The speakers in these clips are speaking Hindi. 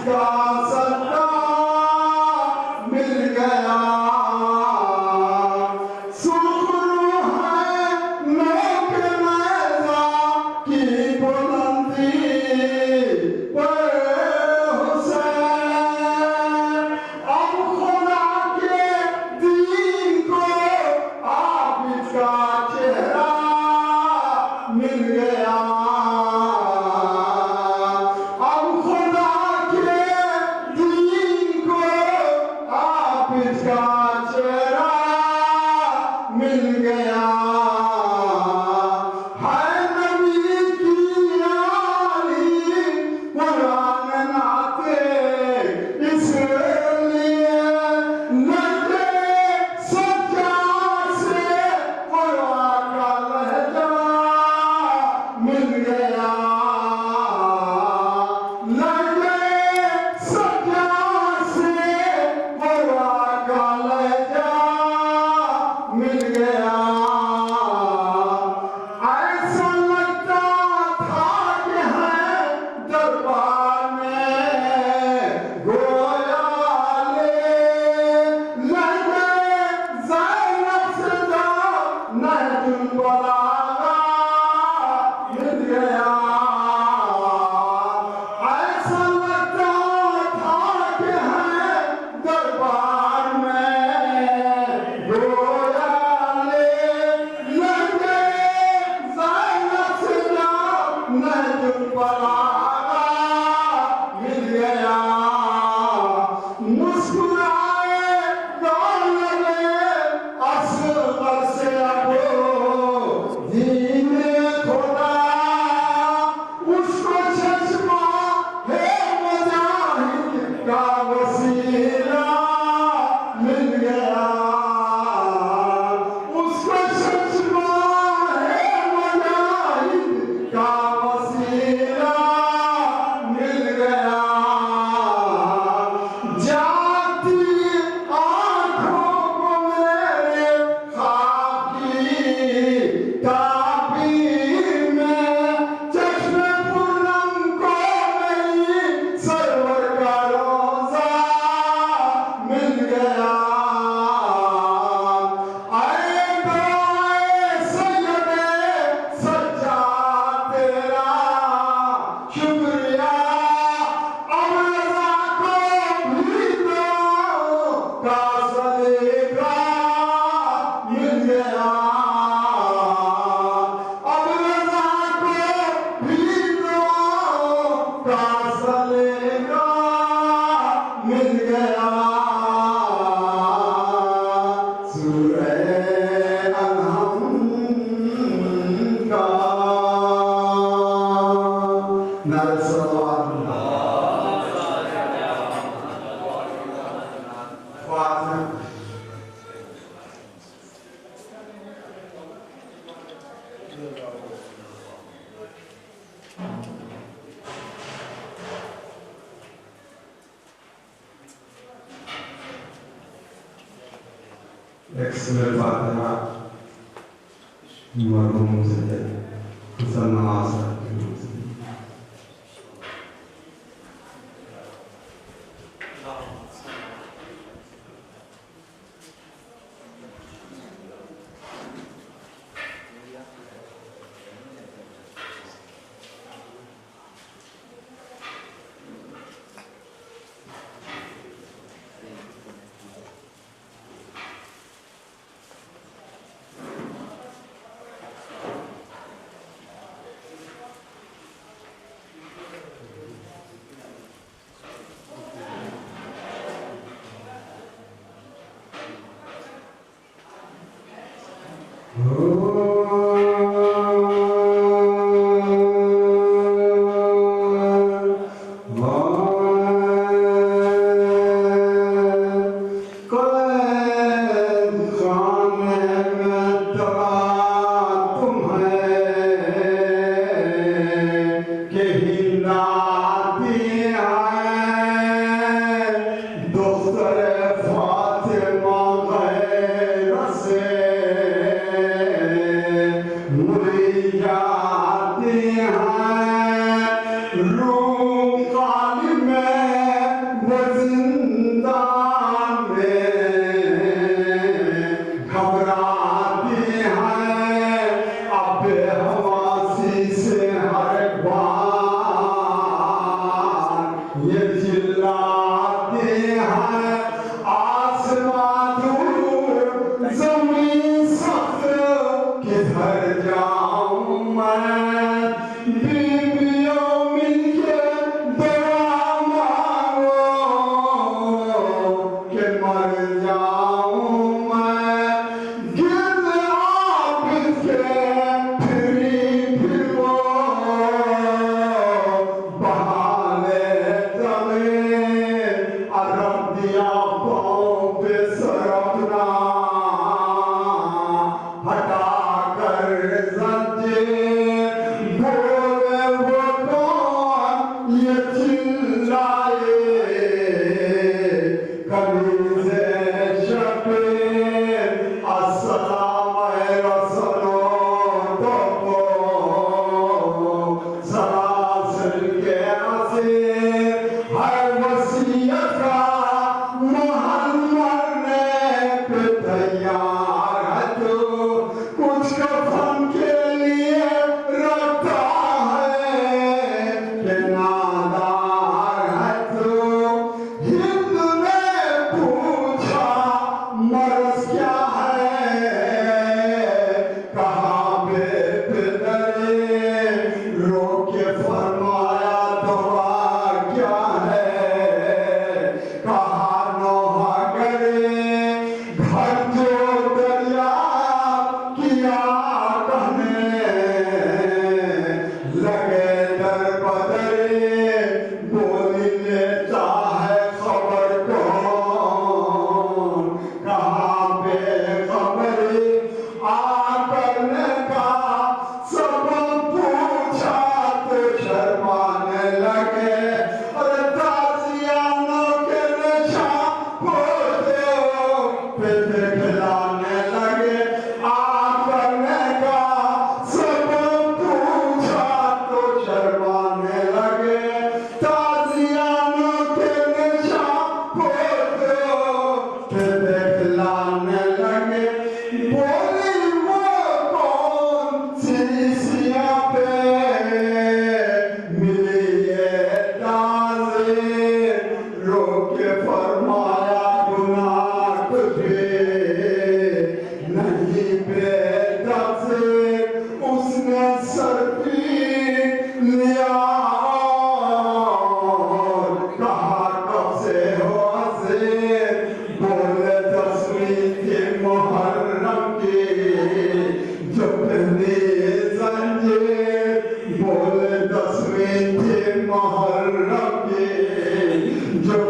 God. का वसीला मिल गया, उसको सचमा है मजाहिद का वसीला मिल गया। जाती आँखों को मेरे ख्वाब की ताबीर में चश्मे पूनम को मेरी सरवर का रोज़ा मिल गया। आए सैयदे सज्जाद तेरा शुक्रिया, अब रज़ा को भी दो का सलीका मिल गया। अब रज़ा को भी दो का सलीका मिल गया। सूरह अनअम का नारे सलवात फातिहा। एक सूरह फातिहा मरहूम सैयद हुसैन नवाज साहब के नाम से।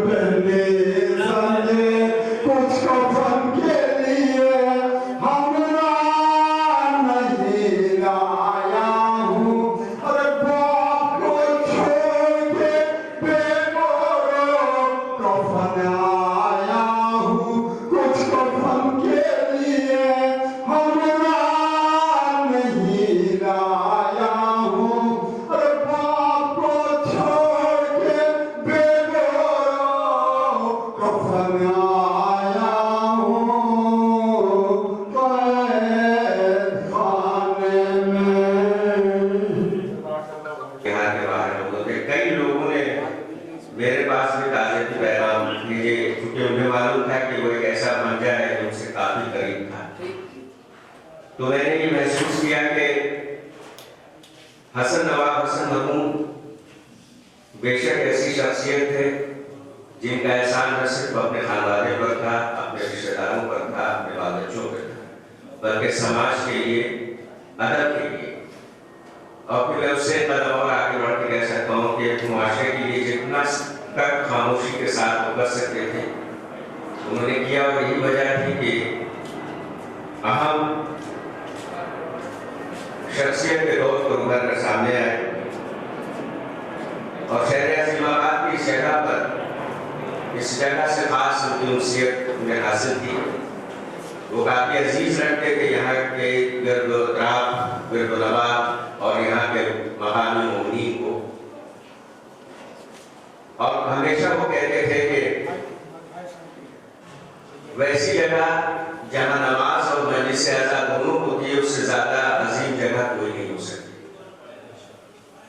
पहले समझे कुछ कफन के लिए हमरा नहीं लाया हूँ। अरे बाप को छोड़ के बेगोरो कफन आया हूँ। कुछ कफन के लिए हमरा नहीं लाया हूँ। अरे बाप को छोड़ के बेगोरो कफन आया हूँ। कैद खाने में यहाँ के बाहर लोगों थे, कई लोगों ने मेरे पास भी ताज़ियती पैगाम भेजे, क्योंकि उन्हें मालूम था कि वो एक ऐसा मंजा है जो उनसे काफी करीब था। तो मैंने ये महसूस किया कि हसन नवाब हसन मरहूम बेशक ऐसी शख्सियत थे जिनका एहसान न सिर्फ अपने खानदान पर था, अपने रिश्तेदारों पर था, अपने बाल बच्चों पर था, बल्कि समाज के लिए, अदब के लिए। और फिर मैं उससे कदम और आगे बढ़ के कह सकता हूँ कि मुआशरे के लिए जितना तक खामोशी के साथ वो कर सकते थे उन्होंने किया। और यही वजह थी कि अहम शख्सियत के दौर को उभर कर सामने आए और शहर अजीमाबाद की शहर पर इस जगह से खास उनकी उनसीयत उन्हें हासिल थी। वो काफी अजीज रखते थे यहाँ के गिरदोलबा और यहाँ के मकामी मोमिनीन को। और हमेशा वो कहते थे कि वैसी जगह जहाँ नमाज और मजलिस अज़ा दोनों होती है उससे ज्यादा अजीम जगह कोई नहीं हो सकती।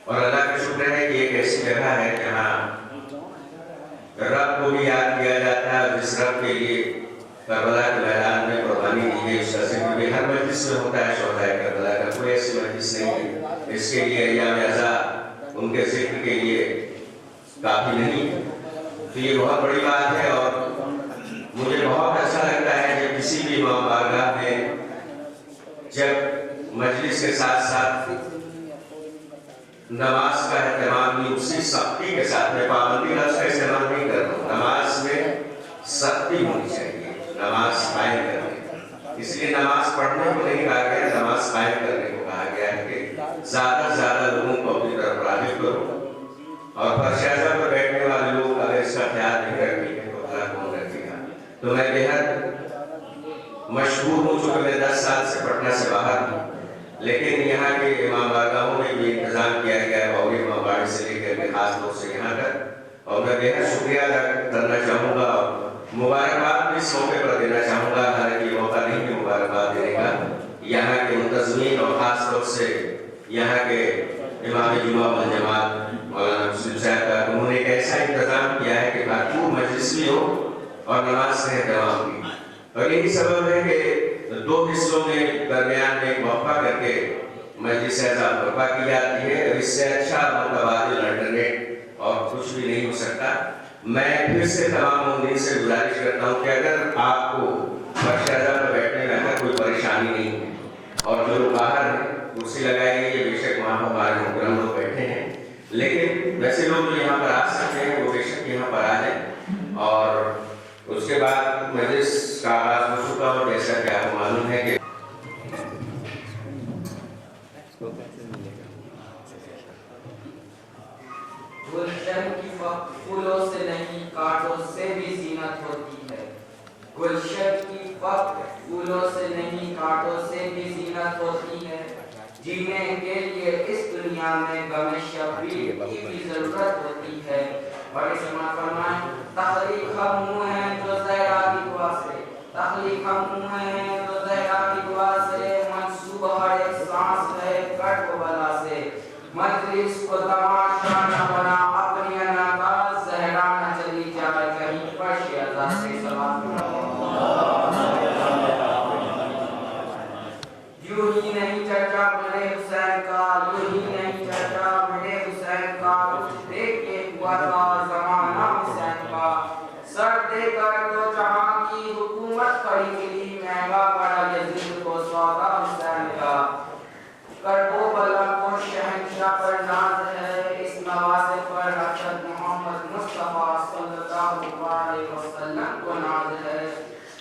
और अल्लाह का शुक्र है कि एक ऐसी जगह है जहाँ रब को भी याद किया जाता है। जिस रब के लिए करबला के मैदान में कुर्बानी दी गई उसका जिक्र भी हर मजलिस में होता है। शोहदाए करबला का कोई ऐसी मजलिस नहीं है इसके लिए अय्याम अज़ा उनके जिक्र के लिए काफी नहीं। तो ये बहुत बड़ी बात है और मुझे बहुत अच्छा लगता है जब किसी भी इमाम बारगाह में जब मजलिस के साथ साथ नमाज का एहतमाम भी उसी सख्ती के साथ, में पाबंदी लफ्ज़ का इस्तेमाल नहीं कर रहा हूँ, नमाज में सख्ती होनी चाहिए, नमाज कायम करने। इसलिए नमाज पढ़ने को नहीं कहा गया, नमाज कायम करने को कहा गया है कि ज्यादा से ज्यादा लोगों को अपनी तरफ राग़िब करो। और फरशाजा पर बैठने वाले लोग अगर इसका ख्याल नहीं रखेंगे तो अल्लाह कौन रखेगा। तो मैं बेहद मशहूर हूँ चूँकि मैं 10 साल से पटना से बाहर हूँ, लेकिन यहाँ के इमाम बारगाहों में भी इंतजाम किया गया है और इमाम बाड़ी से लेकर के खास तौर से यहाँ तक। और मैं बेहद शुक्रिया अदा करना चाहूँगा और मुबारकबाद भी इस मौके पर देना चाहूँगा। हालांकि ये मौका नहीं है मुबारकबाद देने का, यहाँ के मुंतज़मीन और खास तौर से यहाँ के इमाम जुमा वल जमात मौलाना मुस्लिम साहब का, उन्होंने एक ऐसा इंतजाम किया है कि भरपूर मजलिस भी हो और नमाज का एहतमाम भी। और यही सबब है कि 2 हिस्सों में दरमियान में वक्फा करके मजलिस अज़ा बर्पा की जाती है। इससे अच्छा मुतबादिल अल्टरनेट और कुछ भी नहीं हो सकता। मैं फिर से तमाम मुमिनीन से गुजारिश करता हूँ कि अगर आपको फरशाजा पर बैठने में अगर कोई परेशानी नहीं है और जो लोग बाहर कुर्सी लगाई गई है, बेशक वहाँ पर हमारे मुकर्रम लोग बैठे हैं, लेकिन वैसे लोग जो यहाँ पर आ सकते हैं वो बेशक यहाँ पर आ जाए। और उसके बाद मजलिस का आगाज हो चुका और जैसा कि आपको मालूम है कि गुलशन की फूलों से नहीं कांटों से भी जीनत होती है। गुलशन की फूलों से नहीं कांटों से भी जीनत होती है। जीने के लिए इस दुनिया में गमे शबीर की भी जरूरत होती है। और इसमें फरमाएं तखलीक हम हुए हैं जो ज़हरा की दुआ से, तखलीक हम हुए हैं जो ज़हरा की दुआ से, मंसूब हर एक सांस है कट को बला से। मजलिस को तमाशा न बना अपनी अनाका, ज़हरा न चली जाए कहीं पर शहज़ा से सलाम। यूं ही नहीं चर्चा मेरे हुसैन का, यूं ही नहीं चर्चा मेरे हुसैन का, कुछ देख के हुआ था ज़माना हुसैन का। सर देख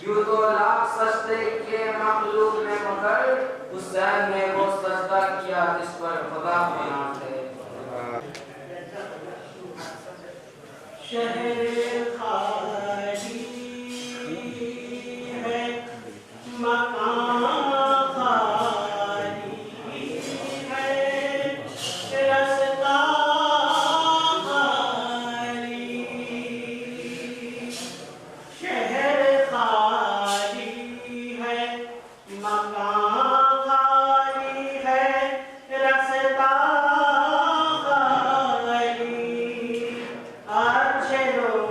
यूं तो लाख सजदे किए मखलूक ने मगर हुसैन ने वो सजदा किया जिस पर खुदा बना है। शहर खाली है, मकान खाली है, रास्ता खाली। शहर खाली है, मकान खाली है, रास्ता खाली। अच्छे लोग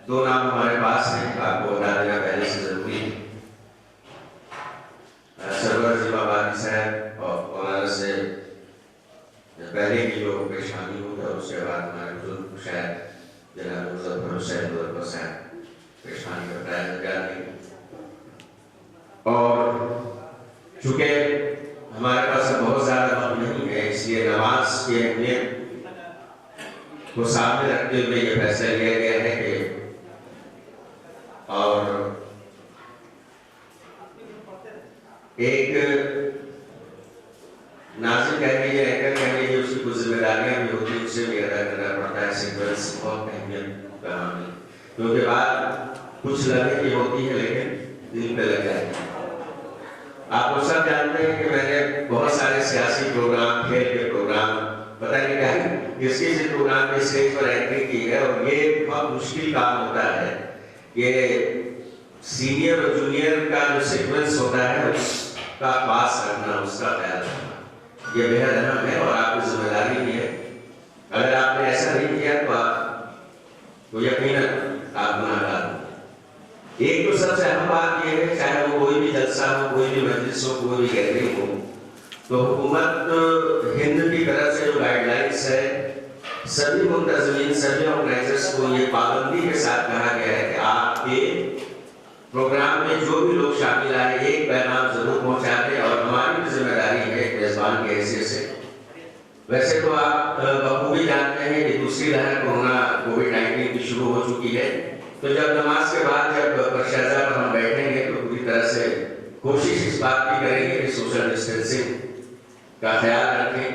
दो नाम हमारे पास हैं, आपको बता देना पहले से जरूरी है। सरवर जिम्मेवारी साहब और मौलाना से पहले की जो पेशवानी हुई और उसके बाद हमारे बुजुर्ग शायद जनाब मुजफ्फर हुसैन पेशवानी का प्राय जाने। और चूंकि हमारे पास बहुत ज़्यादा वक्त नहीं है, इसलिए नमाज की अहमियत को सामने रखते हुए ये फैसला लिया गया है कि और एक नाज़िम कह लीजिए, एंकर कह लीजिए, उसकी कुछ जिम्मेदारियां भी होती हैं, उसे भी अदा करना पड़ता है। सीक्वेंस बहुत अहमियत का मामला, क्योंकि बात कुछ लगे की होती है लेकिन दिल पे लग जाती है। आप लोग सब जानते हैं कि मैंने बहुत सारे सियासी प्रोग्राम, खेल के प्रोग्राम, पता नहीं क्या किस किस प्रोग्राम के स्टेज पर एंट्री की है। और ये बहुत मुश्किल काम होता है कि सीनियर और जूनियर का जो सीक्वेंस होता है उसका पास रखना, उसका ख्याल रखना, ये बेहद अहम है और आपकी जिम्मेदारी भी है। अगर आपने ऐसा नहीं किया तो आपको यकीनन आप गुनाहगार हो। एक तो सबसे अहम बात यह है, चाहे वो कोई भी जलसा हो, कोई भी मजलिस हो, कोई भी गैदरिंग हो, तो हुकूमत हिंद की तरफ से जो गाइडलाइंस है, सभी मुंतज़मीन, सभी ऑर्गेनाइजर्स को ये पाबंदी के साथ कहा गया है कि आपके प्रोग्राम में जो भी लोग शामिल आए एक पैगाम जरूर पहुंचा दें। और हमारी भी जिम्मेदारी है मेजबान के हैसियत से। वैसे तो आप बखूबी जानते हैं कि दूसरी लहर कोरोना कोविड-19 की शुरू हो चुकी है, तो जब नमाज के बाद जब परशाजा पर हम बैठेंगे तो पूरी तरह से कोशिश इस बात की करेंगे कि सोशल डिस्टेंसिंग का ख्याल रखें।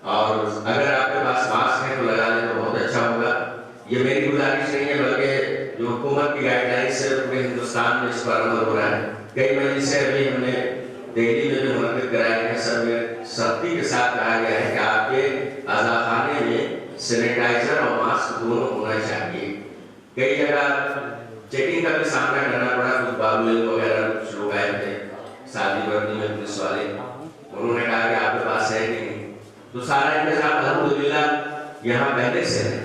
और अगर आपके पास मास्क है तो लगा लें तो बहुत अच्छा होगा। ये मेरी गुजारिश नहीं है, बल्कि जो हुकूमत की गाइडलाइंस है पूरे हिंदुस्तान में इस पर अमल हो रहा है। कई मजलिसें अभी हमने दिल्ली में भी मुनक़िद कराई हैं, सब में सख्ती के साथ कहा गया है कि आपके अज़ाखाने में सैनिटाइजर और मास्क दोनों होना चाहिए। कई जगह चेकिंग का भी सामना करना पड़ा, कुछ बाबुल वगैरह कुछ लोग आए थे शादी वर्दी में, पुलिस वाले, उन्होंने कहा कि आपके पास है कि नहीं, तो सारा इंतजाम अल्हम्दुलिल्लाह यहाँ पहले से है।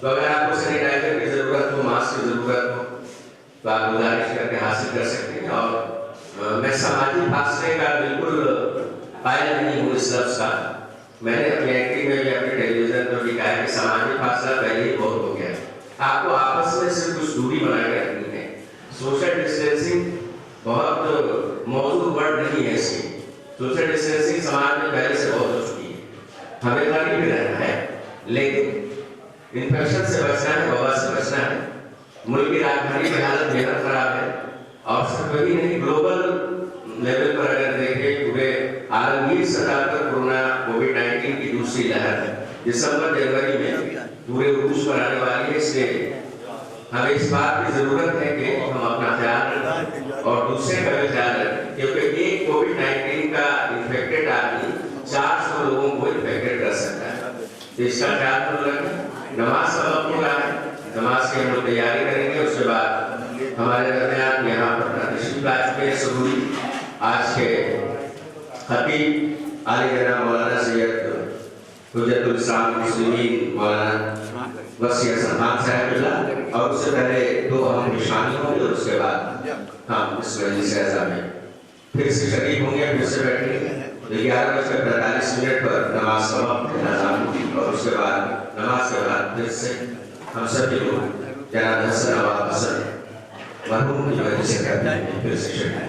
तो अगर आपको सैनिटाइजर की जरूरत हो, मास्क की जरूरत हो, तो आप गुजारिश करके हासिल कर सकते हैं। और मैं सामाजिक फासले का बिल्कुल पायल नहीं हूँ इस लफ्ज़ का। मैंने अपनी एक्टिंग में भी, अपने टेलीविजन पर भी कहा कि सामाजिक फासला पहले ही बहुत हो गया। आपको आपस में सिर्फ कुछ दूरी बना के रखनी है। सोशल डिस्टेंसिंग बहुत मौजूद वर्ड नहीं है इसकी। सोशल डिस्टेंसिंग समाज में पहले से बहुत हो चुकी है, हमें करीब भी रहना है, लेकिन इन्फेक्शन से बचना है, वबा से बचना है। मुल्क की राजधानी की हालत बेहद खराब है और सिर्फ वही नहीं, ग्लोबल लेवल पर अगर देखें पूरे आलमगीर सतह पर कोरोना कोविड-19 की दूसरी लहर है, दिसंबर जनवरी में पूरे रूस पर आने वाली है। इसलिए हमें इस बात की जरूरत है कि हम अपना ख्याल रखें और दूसरे का भी ख्याल रखें, क्योंकि एक कोविड-19 का इन्फेक्टेड आदमी 400 लोगों को इन्फेक्टेड कर सकता है। तो इसका ख्याल तो रखें। नमाज का वक्त हो रहा है, नमाज की हम लोग तैयारी करेंगे। उसके बाद हमारे दरमियान यहाँ पर तशरीफ ला चुके हैं सबूरी आज के खतीब आली जनाब मौलाना सैयद हुज्जतुल इस्लाम मुस्लिमीन मौलाना वसी हसन खान साहब, और उससे पहले दो अहम निशानी होंगे और उसके बाद हम इस मजलिस ऐसा में फिर से शरीक होंगे, फिर से बैठेंगे। 11:45 पर नमाज का वक्त है और उसके बाद नमाज के बाद फिर से हम सभी लोग जनाब हसन नवाब हसन मरहूम की वजह से करते हैं, फिर से शरीक।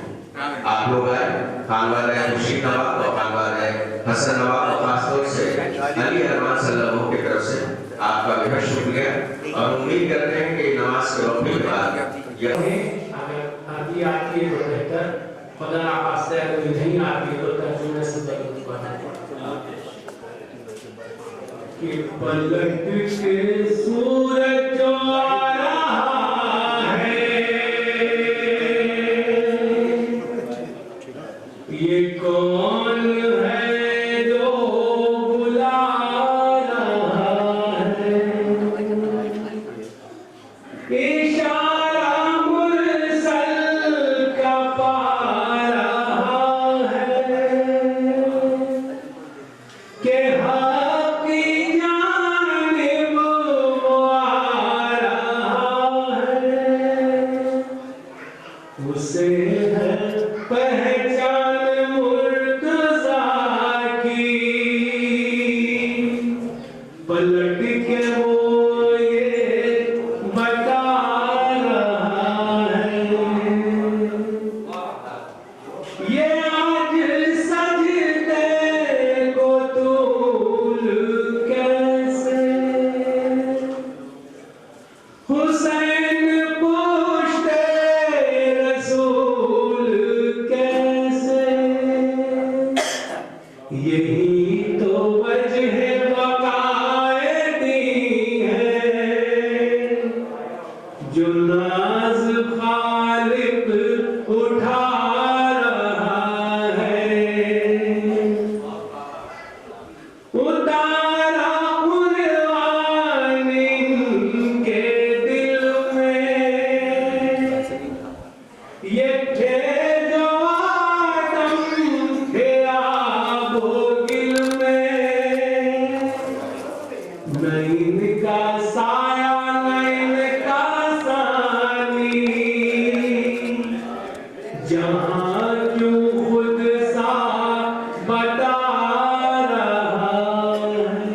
आप लोग आए, खानवार है मुशीद नवाब और खानवार है हसन नवाब, और खासतौर से अली अरमान सल्लल्लाहु की तरफ से आपका बेहद शुक्रिया। और उम्मीद करते हैं कि नमाज के वक्त के बाद अगर आदि आती है तो बेहतर, खुदा आस्ते अगर नहीं आती तो तर्जुमे से जरूर पढ़ना कि पलट के सूरज जो आ रहा है, ये कौन है जो बुला रहा है, इशारा मुरसल का पा रहा है कि हक़ की जानिब वो आ रहा है। उसे है पहचान मुर्तज़ा की, पलट के वो ये बता रहा है, ये आज सजदे को तूल कैसे, हुसैन पूछते रसूल कैसे, यही तो वजह बकाए दी है, जो नाज खालिक उठा रहा है, उतारा कुर्बान इनके दिल में, ये थे जो आदम थे आबो गिल में, न इनका साया न इनका सानी, जहां क्यों खुद सा बता रहा है।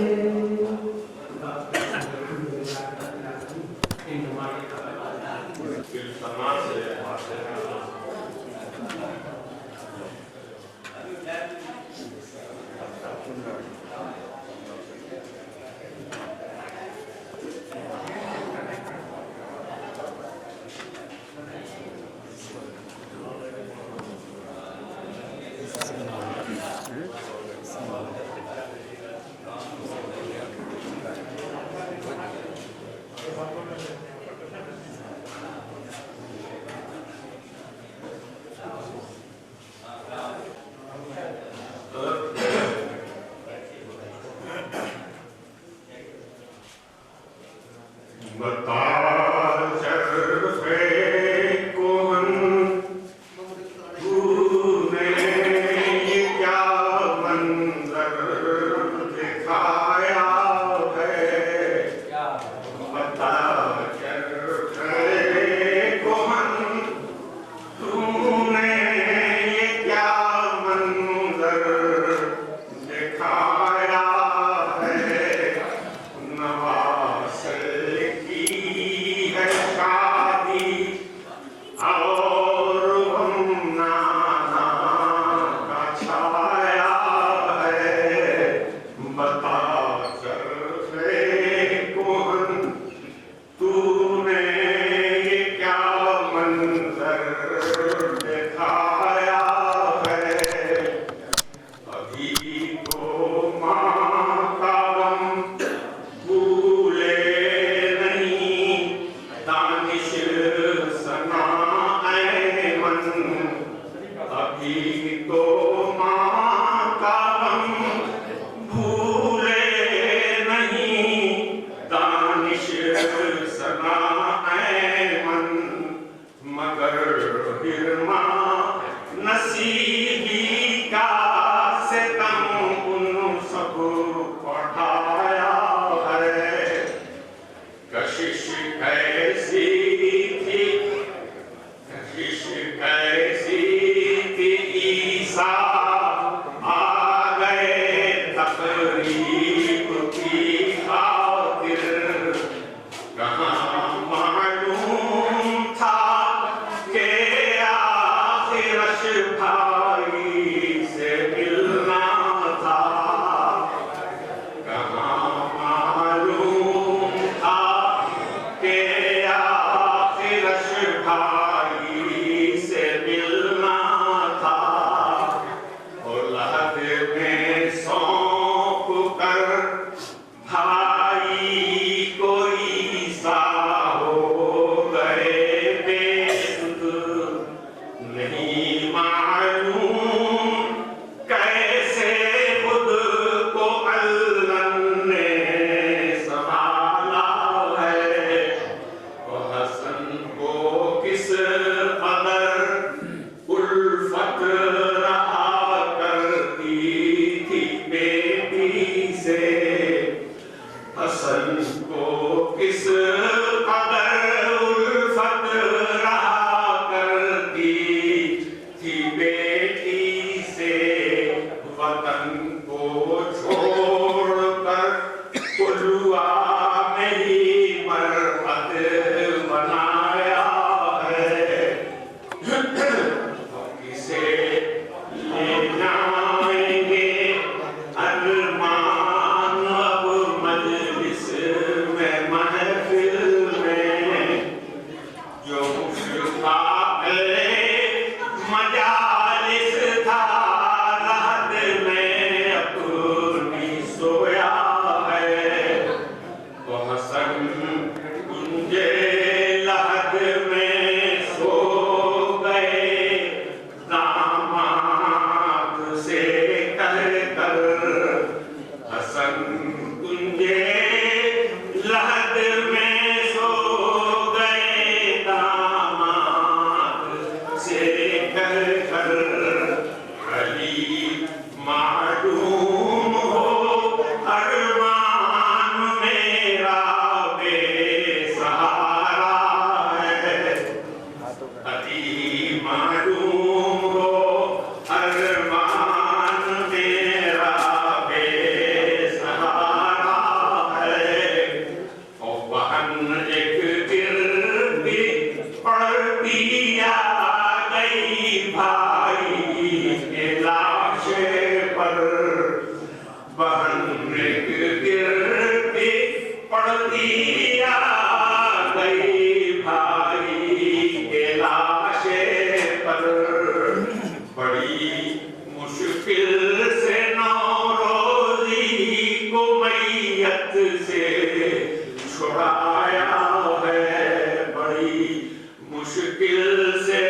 मुश्किल से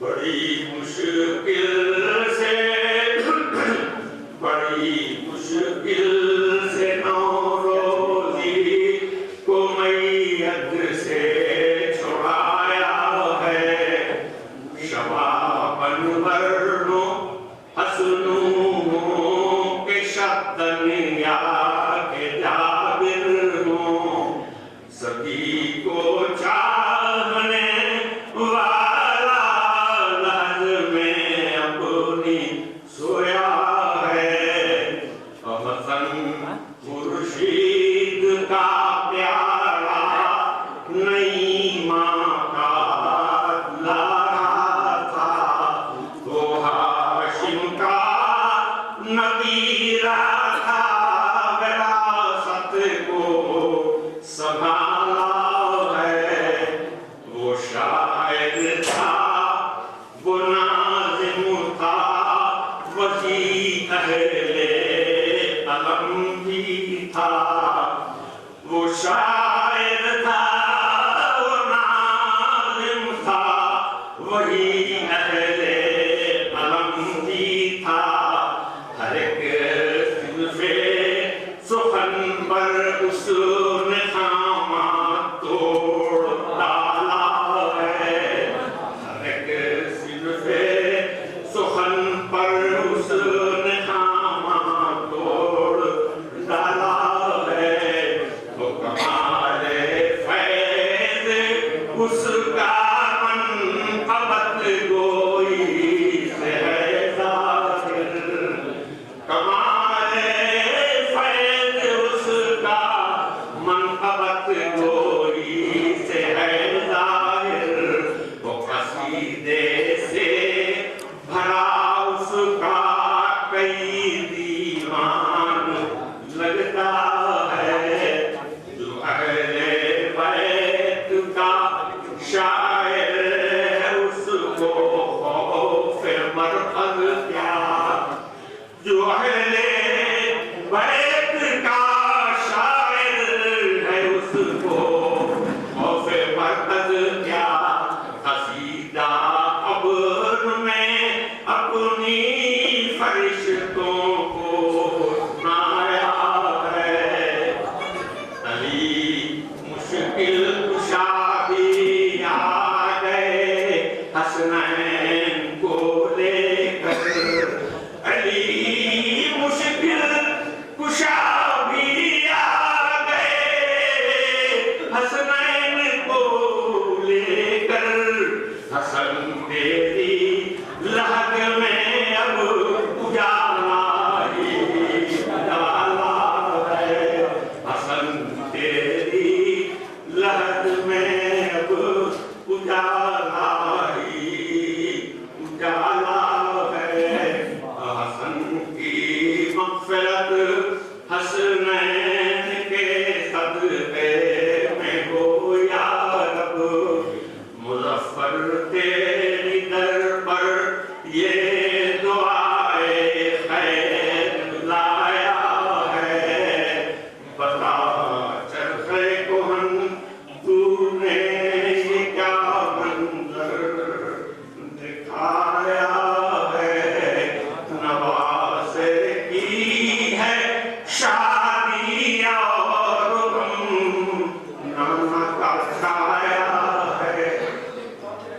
बड़ी मुश्किल से बड़ी मुश्किल से नौ रोजी को मैयत से छुड़ाया है शबाबन वरनो हसनू के शब्दनिया के जाबिर हो सभी को चाहने वाला लहज में अपनी सोया है हसन मुर्शीद का प्यारा नई माँ का लारा था वो हाशिम का नबीरा था विरासत को संभाला है वो शायर था वो नाज़िम था वही अहले अलम भी था वो शायर था वो नाज़िम था वही अहले अलम भी था हर एक सिलसिले सुखन पर उसने खामा तोड़ डाला है हर एक सिलसिले सुखन पर उसने खामा तोड़ डाला है वो कमाले फैज़ उसका मनक़बत गोई से है ज़ाहिर कमाले फैज़ उसका मनक़बत गोई से है ज़ाहिर वो कसीदे से भरा उसका कई दीवान लगता है जो अहले बैत का शायर है उसको खौफ़ मरहज़ क्या जो अहले बैत का शायर है उसको खौफ़ मरहज़